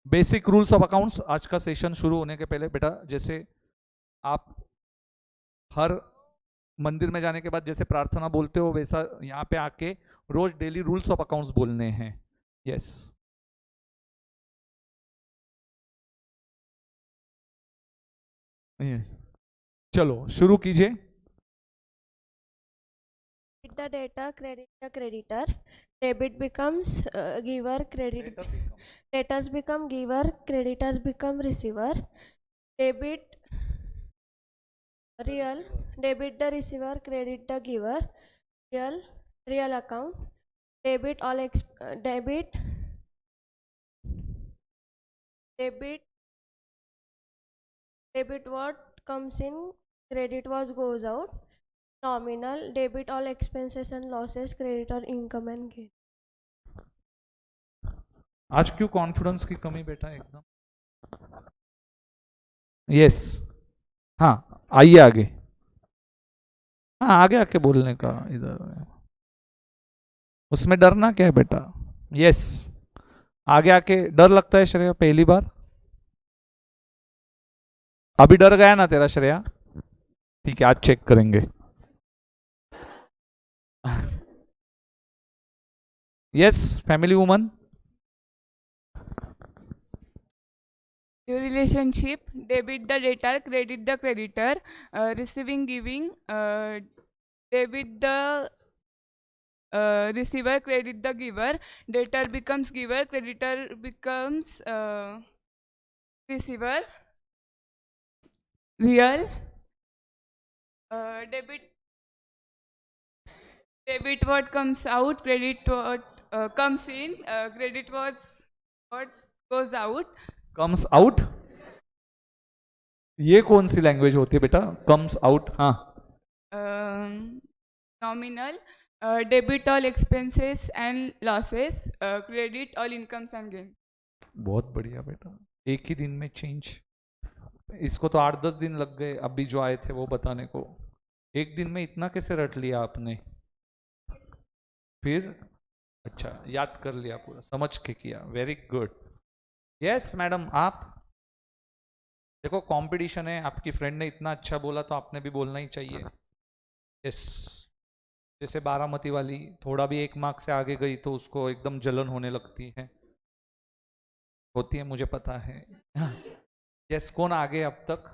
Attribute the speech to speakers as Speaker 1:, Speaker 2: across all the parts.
Speaker 1: Basic rules of accounts. आज का session शुरू होने के पहले बेटा, जैसे आप हर मंदिर में जाने के बाद जैसे प्रार्थना बोलते हो, वैसा यहाँ पे आके रोज डेली रूल्स ऑफ अकाउंट्स बोलने हैं। यस, चलो शुरू कीजिए।
Speaker 2: The data, credit the creditor, debit becomes giver, credit debtors become giver, creditors become receiver, debit real, debit the receiver, credit the giver, real account, debit all debit debit what comes in, credit what goes out, nominal, debit all expenses and losses, credit all income and gain.
Speaker 1: आज क्यों confidence की कमी बेटा एकदम? Yes, हाँ आइए आगे। हाँ आगे आके बोलने का इधर, उसमें डरना क्या है बेटा? यस, आगे आके डर लगता है श्रेया पहली बार? अभी डर गया ना तेरा श्रेया? ठीक है, आज चेक करेंगे। Yes, family woman.
Speaker 3: Your relationship, debit the debtor, credit the creditor, receiving, giving, debit the receiver, credit the giver, debtor becomes giver, creditor becomes receiver, real, debit what comes out, credit what comes in, credit what goes out.
Speaker 1: Comes out, ये कौन सी language होती है बेटा? Comes out, हाँ।
Speaker 3: Nominal, debit all expenses and losses, credit all incomes and gains.
Speaker 1: बहुत बढ़िया बेटा, एक ही दिन में चेंज। इसको तो 8-10 दिन लग गए अभी जो आए थे वो बताने को, एक दिन में इतना कैसे रट लिया आपने? फिर अच्छा याद कर लिया, पूरा समझ के किया, वेरी गुड। यस मैडम, आप देखो कंपटीशन है, आपकी फ्रेंड ने इतना अच्छा बोला तो आपने भी बोलना ही चाहिए। यस, जैसे बारामती वाली थोड़ा भी 1 मार्क से आगे गई तो उसको एकदम जलन होने लगती है, होती है, मुझे पता है। यस, कौन आगे अब तक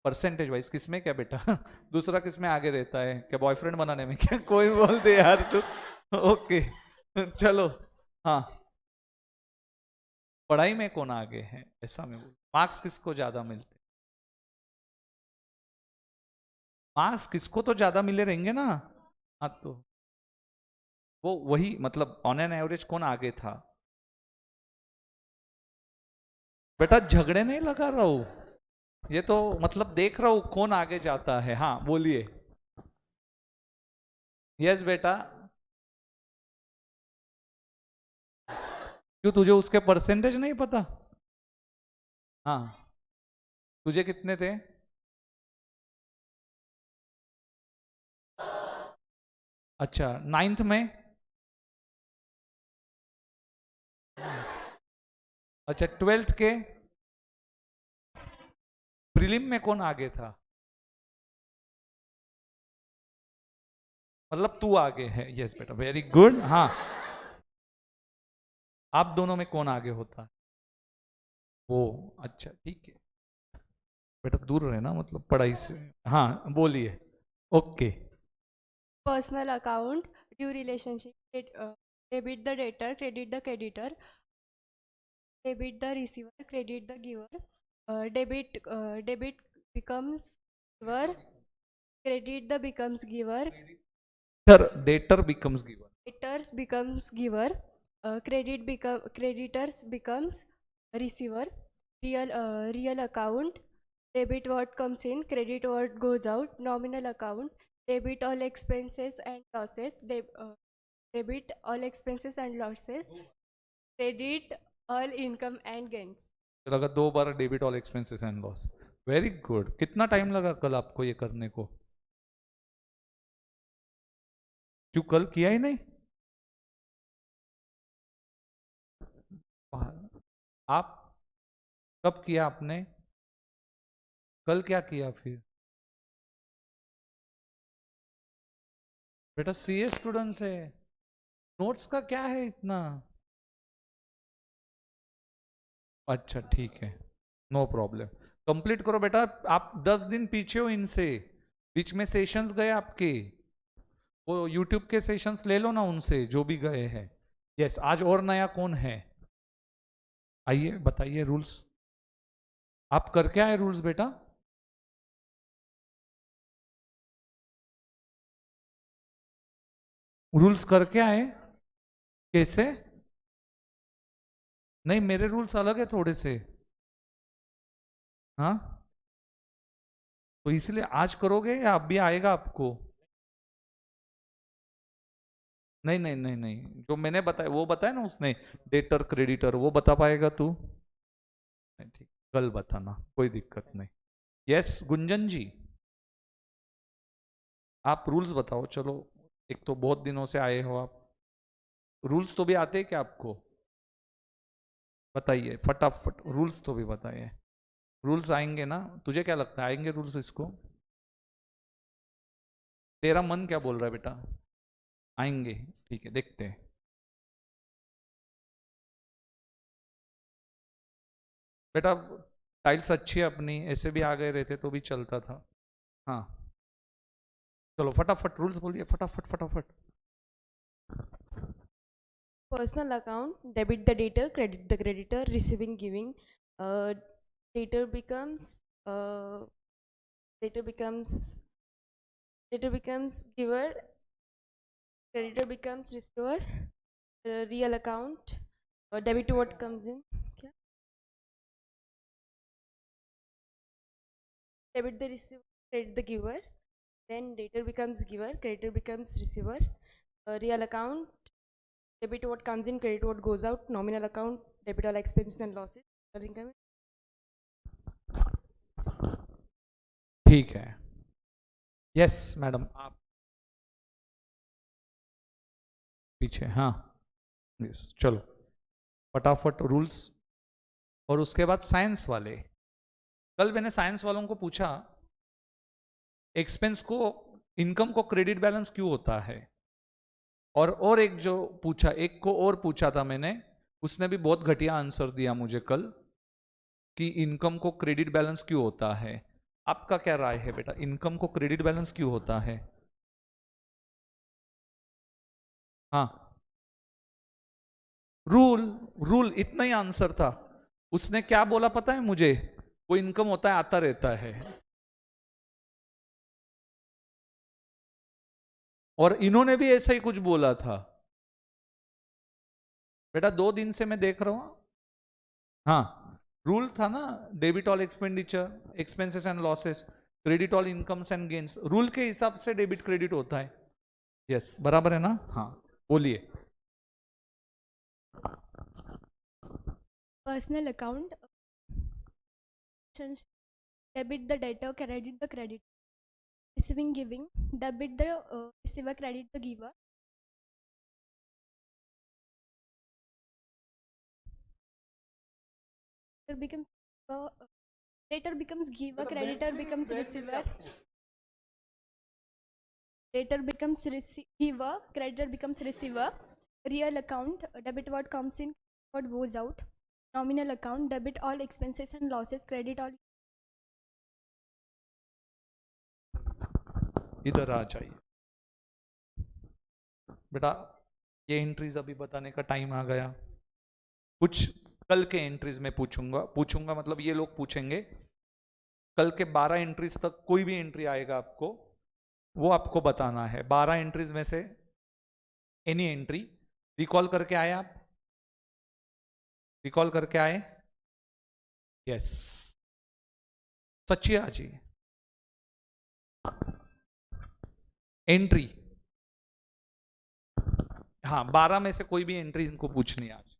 Speaker 1: परसेंटेज वाइज? किसमें क्या बेटा? दूसरा किसमें आगे रहता है क्या? बॉयफ्रेंड बनाने में क्या? कोई बोल दे यार तू। ओके चलो, हाँ पढ़ाई में कौन आगे है ऐसा मैं बोल, मार्क्स किसको ज्यादा मिलते? मार्क्स किसको तो ज्यादा मिले रहेंगे ना। हाँ तो वो वही मतलब ऑन एन एवरेज कौन आगे था? बेटा झगड़े नहीं लगा रहा हूं, ये तो मतलब देख रहा हूं कौन आगे जाता है। हाँ बोलिए। यस बेटा, क्यों तुझे उसके परसेंटेज नहीं पता? हाँ, तुझे कितने थे? अच्छा, 9th में? अच्छा, 12th के प्रीलिम में कौन आगे था? मतलब तू आगे है। यस बेटा, वेरी गुड। हाँ, आप दोनों में कौन आगे होता है? वो, अच्छा ठीक है बेटा, दूर रहे ना मतलब पढ़ाई से। हाँ बोलिए। Okay,
Speaker 2: Personal account, due relationship, debit the debtor, credit the creditor, debit the receiver, credit the giver, debit becomes giver, credit the becomes giver,
Speaker 1: debtor becomes giver,
Speaker 2: debtors becomes giver, creditors becomes receiver, real account, debit what comes in, credit what goes out, nominal account, debit all expenses and losses, debit all expenses and losses, credit all income and gains.
Speaker 1: लगा 2 बार debit all expenses and loss. Very good. कितना time लगा कल आपको ये करने को? क्यों कल किया ही नहीं? आप कब किया आपने? कल क्या किया फिर? बेटा सीए स्टूडेंट्स है, नोट्स का क्या है इतना? अच्छा ठीक है, नो प्रॉब्लम, कंप्लीट करो बेटा। आप 10 दिन पीछे हो इनसे, बीच में सेशंस गए आपके, वो यूट्यूब के सेशंस ले लो ना उनसे जो भी गए हैं। यस, आज और नया कौन है? आइए बताइए रूल्स, आप करके आए रूल्स बेटा? रूल्स करके आए? कैसे? नहीं, मेरे रूल्स अलग है थोड़े से। हाँ, तो इसलिए आज करोगे या अभी आएगा आपको? नहीं नहीं नहीं नहीं, जो मैंने बताया वो बताया ना उसने, डेटर क्रेडिटर, वो बता पाएगा तू? नहीं ठीक, कल बताना, कोई दिक्कत नहीं। यस गुंजन जी, आप रूल्स बताओ चलो, एक तो बहुत दिनों से आए हो आप, रूल्स तो भी आते हैं क्या आपको? बताइए फटाफट, रूल्स तो भी बताइए। रूल्स आएंगे ना? तुझे क्या लगता है आएंगे रूल्स इसको? तेरा मन क्या बोल रहा है बेटा? आएंगे, ठीक है देखते हैं। बेटा टाइल्स अच्छी है अपनी, ऐसे भी आ गए रहते तो भी चलता था। हाँ चलो फटाफट रूल्स बोलिए, फटाफट फटाफट।
Speaker 2: Personal account, debit the debtor, credit the creditor, receiving, giving. Debtor becomes uh, debtor becomes debtor becomes giver, creditor becomes receiver. Real account, debit what comes in. क्या? Debit the receiver, credit the giver. Then debtor becomes giver, creditor becomes receiver. Real account, debit what comes in, credit what goes out. Nominal account, debit all expenses and losses. Income.
Speaker 1: ठीक है, yes madam आप पीछे, हाँ yes चलो फटाफट rules. और उसके बाद साइंस वाले, कल मैंने साइंस वालों को पूछा एक्सपेंस को, इनकम को क्रेडिट बैलेंस क्यों होता है, और एक जो पूछा, एक को और पूछा था मैंने, उसने भी बहुत घटिया आंसर दिया मुझे कल, कि इनकम को क्रेडिट बैलेंस क्यों होता है। आपका क्या राय है बेटा, इनकम को क्रेडिट बैलेंस क्यों होता है? हाँ, रूल, रूल इतना ही आंसर था। उसने क्या बोला पता है मुझे? वो इनकम होता है आता रहता है, और इन्होंने भी ऐसा ही कुछ बोला था। बेटा 2 दिन से मैं देख रहा हूं। हाँ, रूल था ना, debit all expenditure expenses and losses, credit all incomes and gains, rule के हिसाब से डेबिट क्रेडिट होता है। यस बराबर है ना? हाँ बोलिए।
Speaker 2: Personal account, debit the debtor, credit the credit. Receiving, giving, debit the receiver, credit the giver. Debtor becomes debtor becomes giver, creditor becomes receiver. Debtor becomes giver, creditor becomes receiver. Real account, debit what comes in, what goes out. Nominal account, debit all expenses and losses, credit all.
Speaker 1: इधर आ जाइए बेटा, ये entries अभी बताने का time आ गया। कुछ कल के एंट्रीज में पूछूंगा, पूछूंगा मतलब ये लोग पूछेंगे, कल के 12 एंट्रीज तक कोई भी एंट्री आएगा आपको, वो आपको बताना है। 12 एंट्रीज में से एनी एंट्री रिकॉल करके आए आप? रिकॉल करके आए? यस, सच्ची जी एंट्री, हाँ 12 में से कोई भी एंट्री इनको पूछनी है आज।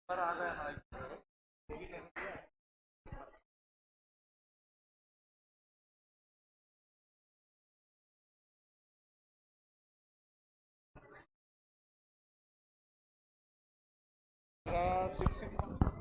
Speaker 1: पर आ गया ना सिक्स